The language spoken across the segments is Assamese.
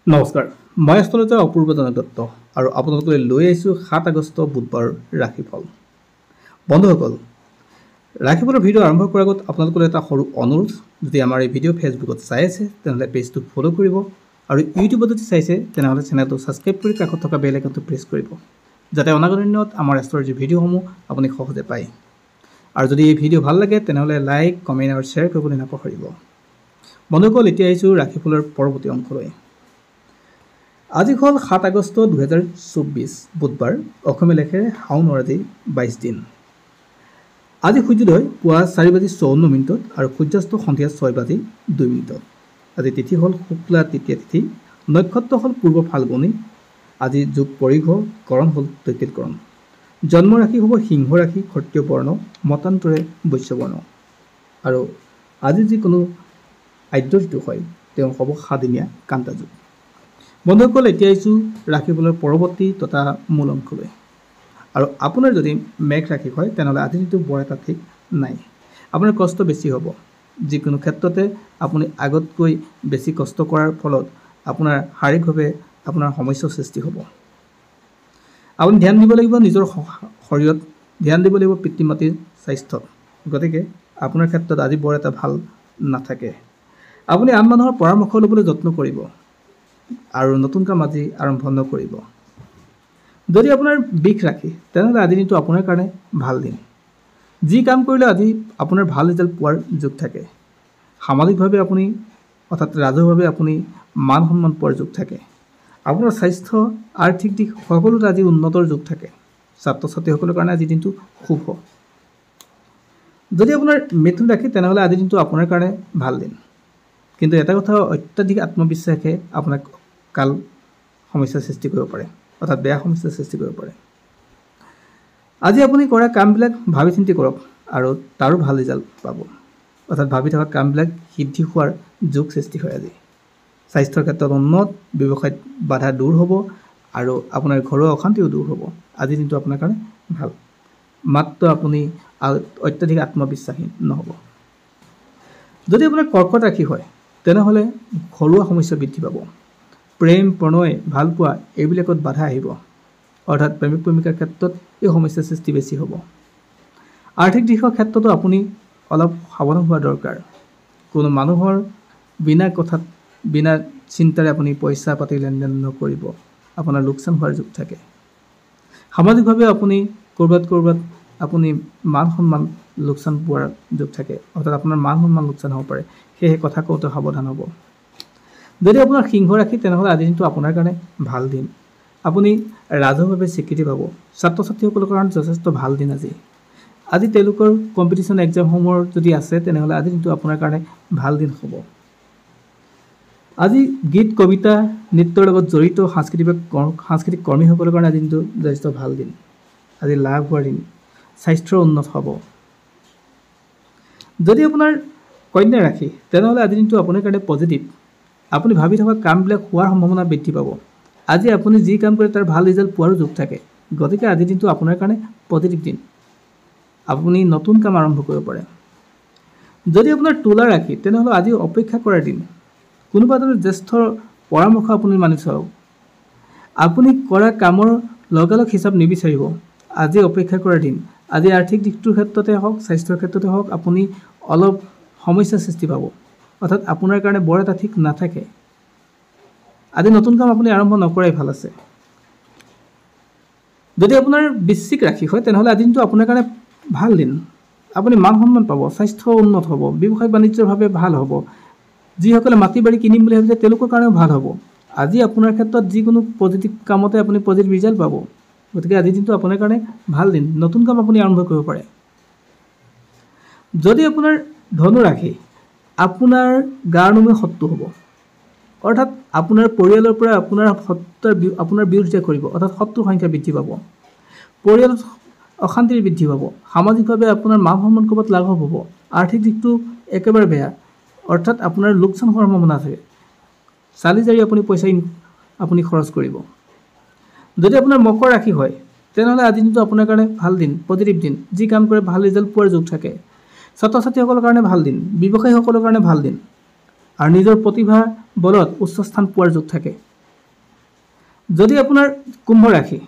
নমস্কাৰ, মই এষ্ট্ৰলজাৰ অপূৰ্ব দত্ত আৰু আপোনালোকলৈ লৈ আহিছোঁ 7 আগষ্ট বুধবাৰ ৰাশিফল। বন্ধুসকল, ৰাশিফলৰ ভিডিঅ' আৰম্ভ কৰাৰ আগত আপোনালোকলৈ এটা সৰু অনুৰোধ। যদি আমাৰ এই ভিডিঅ' ফেচবুকত চাই আছে তেনেহ'লে পেজটো ফ'ল' কৰিব আৰু ইউটিউবত যদি চাইছে তেনেহ'লে চেনেলটো ছাবস্ক্ৰাইব কৰি কাষত থকা বেল আইকনটো প্ৰেছ কৰিব, যাতে অনাগত দিনত আমাৰ এষ্ট্ৰলজিৰ ভিডিঅ'সমূহ আপুনি সহজে পায়। আৰু যদি এই ভিডিঅ' ভাল লাগে তেনেহ'লে লাইক, কমেণ্ট আৰু শ্বেয়াৰ কৰিবলৈ নাপাহৰিব। বন্ধুসকল, এতিয়া আহিছোঁ ৰাশিফলৰ পৰৱৰ্তী অংশলৈ। আজি হ'ল 7 আগষ্ট 2024 বুধবাৰ। অসমীয়া লেখেৰে শাওনৰ আজি 22 দিন। আজি সূৰ্যোদয় পুৱা 4:54 আৰু সূৰ্যাস্ত সন্ধিয়া 6:02। আজি তিথি হ'ল শুক্লা তৃতীয়া তিথি, নক্ষত্ৰ হ'ল পূৰ্ব ফাল্গুনী। আজি যোগ পৰিঘ, কৰণ হ'ল তৈতিলকৰণ। জন্ম ৰাশি হ'ব সিংহ ৰাশি, ক্ষত্ৰিয় বৰ্ণ, মতান্তৰে বৈশ্য বৰ্ণ। আৰু আজি যিকোনো আদ্য যিটো হয় তেওঁ হ'ব 7 দিনীয়া কান্তা যুগ। বন্ধুসকল, এতিয়া আহিছোঁ ৰাশিফলৰ পৰৱৰ্তী তথা মূল অংশলৈ। আৰু আপোনাৰ যদি মেঘ ৰাশি হয় তেনেহ'লে আজি দিনটো বৰ এটা ঠিক নাই। আপোনাৰ কষ্ট বেছি হ'ব। যিকোনো ক্ষেত্ৰতে আপুনি আগতকৈ বেছি কষ্ট কৰাৰ ফলত আপোনাৰ শাৰীৰিকভাৱে আপোনাৰ সমস্যাৰ সৃষ্টি হ'ব। আপুনি ধ্যান দিব লাগিব নিজৰ শৰীৰত, ধ্যান দিব লাগিব পিতৃ মাতৃৰ স্বাস্থ্যত। গতিকে আপোনাৰ ক্ষেত্ৰত আজি বৰ এটা ভাল নাথাকে। আপুনি আন মানুহৰ পৰামৰ্শ ল'বলৈ যত্ন কৰিব আৰু নতুন কাম আজি আৰম্ভ নকৰিব। যদি আপোনাৰ বৃষ ৰাশি তেনেহ'লে আজি দিনটো আপোনাৰ কাৰণে ভাল দিন। যি কাম কৰিলে আজি আপোনাৰ ভাল ৰিজাল্ট পোৱাৰ যোগ থাকে। সামাজিকভাৱে আপুনি অৰ্থাৎ ৰাজহুৱাভাৱে আপুনি মান সন্মান পোৱাৰ যোগ থাকে। আপোনাৰ স্বাস্থ্য, আৰ্থিক দিশ সকলোতে আজি উন্নতৰ যোগ থাকে। ছাত্ৰ ছাত্ৰীসকলৰ কাৰণে আজি দিনটো শুভ। যদি আপোনাৰ মিথুন ৰাশি তেনেহ'লে আজি দিনটো আপোনাৰ কাৰণে ভাল দিন। কিন্তু এটা কথা, অত্যাধিক আত্মবিশ্বাসে আপোনাক কাল সমস্যাৰ সৃষ্টি কৰিব পাৰে, অৰ্থাৎ বেয়া সমস্যাৰ সৃষ্টি কৰিব পাৰে। আজি আপুনি কৰা কামবিলাক ভাবি চিন্তি কৰক আৰু তাৰো ভাল ৰিজাল্ট পাব। অৰ্থাৎ ভাবি থকা কামবিলাক সিদ্ধি হোৱাৰ যোগ সৃষ্টি হয় আজি। স্বাস্থ্যৰ ক্ষেত্ৰত উন্নত, ব্যৱসায়ত বাধা দূৰ হ'ব আৰু আপোনাৰ ঘৰুৱা অশান্তিও দূৰ হ'ব। আজি দিনটো আপোনাৰ কাৰণে ভাল, মাত্ৰ আপুনি অত্যাধিক আত্মবিশ্বাসী নহ'ব। যদি আপোনাৰ কৰ্কট ৰাশি হয় তেনেহ'লে ঘৰুৱা সমস্যা বৃদ্ধি পাব। প্ৰেম, প্ৰণয়, ভালপোৱা এইবিলাকত বাধা আহিব। অৰ্থাৎ প্ৰেমিক প্ৰেমিকাৰ ক্ষেত্ৰত এই সমস্যাৰ সৃষ্টি বেছি হ'ব। আৰ্থিক দিশৰ ক্ষেত্ৰতো আপুনি অলপ সাৱধান হোৱা দৰকাৰ। কোনো মানুহৰ বিনা কথাত, বিনা চিন্তাৰে আপুনি পইচা পাতি লেনদেন নকৰিব, আপোনাৰ লোকচান হোৱাৰ যোগ থাকে। সামাজিকভাৱে আপুনি ক'ৰবাত আপুনি মান সন্মান লোকচান পোৱাৰ যোগ থাকে। অৰ্থাৎ আপোনাৰ মান সন্মান লোকচান হ'ব পাৰে, সেয়েহে কথা কওঁতে সাৱধান হ'ব। যদি আপোনাৰ সিংহ ৰাশি তেনেহ'লে আজি দিনটো আপোনাৰ কাৰণে ভাল দিন। আপুনি ৰাজহুৱাভাৱে স্বীকৃতি পাব। ছাত্ৰ ছাত্ৰীসকলৰ কাৰণে যথেষ্ট ভাল দিন আজি। আজি তেওঁলোকৰ কম্পিটিশ্যন এক্সামসমূহৰ যদি আছে তেনেহ'লে আজি দিনটো আপোনাৰ কাৰণে ভাল দিন হ'ব। আজি গীত, কবিতা, নৃত্যৰ লগত জড়িত সাংস্কৃতিক কৰ্মীসকলৰ কাৰণে আজি দিনটো যথেষ্ট ভাল দিন। আজি লাভ হোৱাৰ দিন, স্বাস্থ্যৰ উন্নত হ'ব। যদি আপোনাৰ কন্যা ৰাশি তেনেহ'লে আজি দিনটো আপোনাৰ কাৰণে পজিটিভ। আপুনি ভাবি থকা কামবিলাক হোৱাৰ সম্ভাৱনা বৃদ্ধি পাব। আজি আপুনি যি কাম কৰে তাৰ ভাল ৰিজাল্ট পোৱাৰো যোগ থাকে। গতিকে আজিৰ দিনটো আপোনাৰ কাৰণে পজিটিভ দিন। আপুনি নতুন কাম আৰম্ভ কৰিব পাৰে। যদি আপোনাৰ তুলা ৰাশি তেনেহ'লে আজি অপেক্ষা কৰাৰ দিন। কোনোবা এজন জ্যেষ্ঠৰ পৰামৰ্শ আপুনি মানি চাওক। আপুনি কৰা কামৰ লগালগ হিচাপ নিবিচাৰিব। আজি অপেক্ষা কৰাৰ দিন। আজি আৰ্থিক দিশটোৰ ক্ষেত্ৰতে হওক, স্বাস্থ্যৰ ক্ষেত্ৰতে হওক আপুনি অলপ সমস্যাৰ সৃষ্টি পাব। অৰ্থাৎ আপোনাৰ কাৰণে বৰ এটা ঠিক নাথাকে। আজি নতুন কাম আপুনি আৰম্ভ নকৰাই ভাল আছে। যদি আপোনাৰ বৃশ্চিক ৰাশি হয় তেনেহ'লে আজি দিনটো আপোনাৰ কাৰণে ভাল দিন। আপুনি মান সন্মান পাব, স্বাস্থ্য উন্নত হ'ব, ব্যৱসায় বাণিজ্যৰভাৱে ভাল হ'ব। যিসকলে মাটি বাৰী কিনিম বুলি ভাবিছে তেওঁলোকৰ কাৰণেও ভাল হ'ব। আজি আপোনাৰ ক্ষেত্ৰত যিকোনো পজিটিভ কামতে আপুনি পজিটিভ ৰিজাল্ট পাব। গতিকে আজিৰ দিনটো আপোনাৰ কাৰণে ভাল দিন, নতুন কাম আপুনি আৰম্ভ কৰিব পাৰে। যদি আপোনাৰ ধনু ৰাশি, আপোনাৰ গাৰ নোমে শত্ৰু হ'ব। অৰ্থাৎ আপোনাৰ পৰিয়ালৰ পৰা আপোনাৰ বিৰোধিতা কৰিব, অৰ্থাৎ শত্ৰুৰ সংখ্যা বৃদ্ধি পাব। পৰিয়ালত অশান্তিৰ বৃদ্ধি পাব। সামাজিকভাৱে আপোনাৰ মান সন্মান ক'ৰবাত লাঘৱ হ'ব। আৰ্থিক দিশটো একেবাৰে বেয়া, অৰ্থাৎ আপোনাৰ লোকচান হোৱাৰ সম্ভাৱনা আছে। চালি জাৰি আপুনি পইচা আপুনি খৰচ কৰিব। যদি আপোনাৰ মকৰ ৰাশি হয় তেনেহ'লে আজি দিনটো আপোনাৰ কাৰণে ভাল দিন, পজিটিভ দিন। যি কাম কৰে ভাল ৰিজাল্ট পোৱাৰ যোগ থাকে। ছাত্ৰ ছাত্ৰীসকলৰ কাৰণে ভাল দিন, ব্যৱসায়ীসকলৰ কাৰণে ভাল দিন আৰু নিজৰ প্ৰতিভা বলত উচ্চ স্থান পোৱাৰ যোগ থাকে। যদি আপোনাৰ কুম্ভ ৰাশি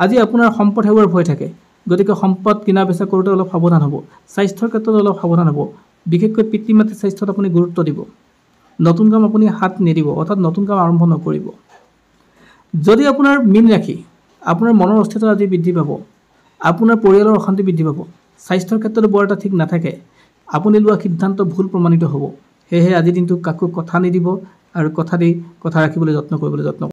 আজি আপোনাৰ সম্পদ হেৰুৱাৰ ভয় থাকে, গতিকে সম্পদ কিনা বেচা কৰোঁতে অলপ সাৱধান হ'ব। স্বাস্থ্যৰ ক্ষেত্ৰত অলপ সাৱধান হ'ব, বিশেষকৈ পিতৃ মাতৃৰ স্বাস্থ্যত আপুনি গুৰুত্ব দিব। নতুন কাম আপুনি হাত নিদিব, অৰ্থাৎ নতুন কাম আৰম্ভ নকৰিব। যদি আপোনাৰ মীন ৰাশি, আপোনাৰ মনৰ অস্থিৰতা আজি বৃদ্ধি পাব, আপোনাৰ পৰিয়ালৰ অশান্তি বৃদ্ধি পাব। স্বাস্থ্যৰ ক্ষেত্ৰতো বৰ এটা ঠিক নাথাকে, আপুনি লোৱা সিদ্ধান্ত ভুল প্ৰমাণিত হ'ব। সেয়েহে আজিৰ দিনটো কাকো কথা নিদিব আৰু কথা ৰাখিবলৈ যত্ন কৰিবলৈ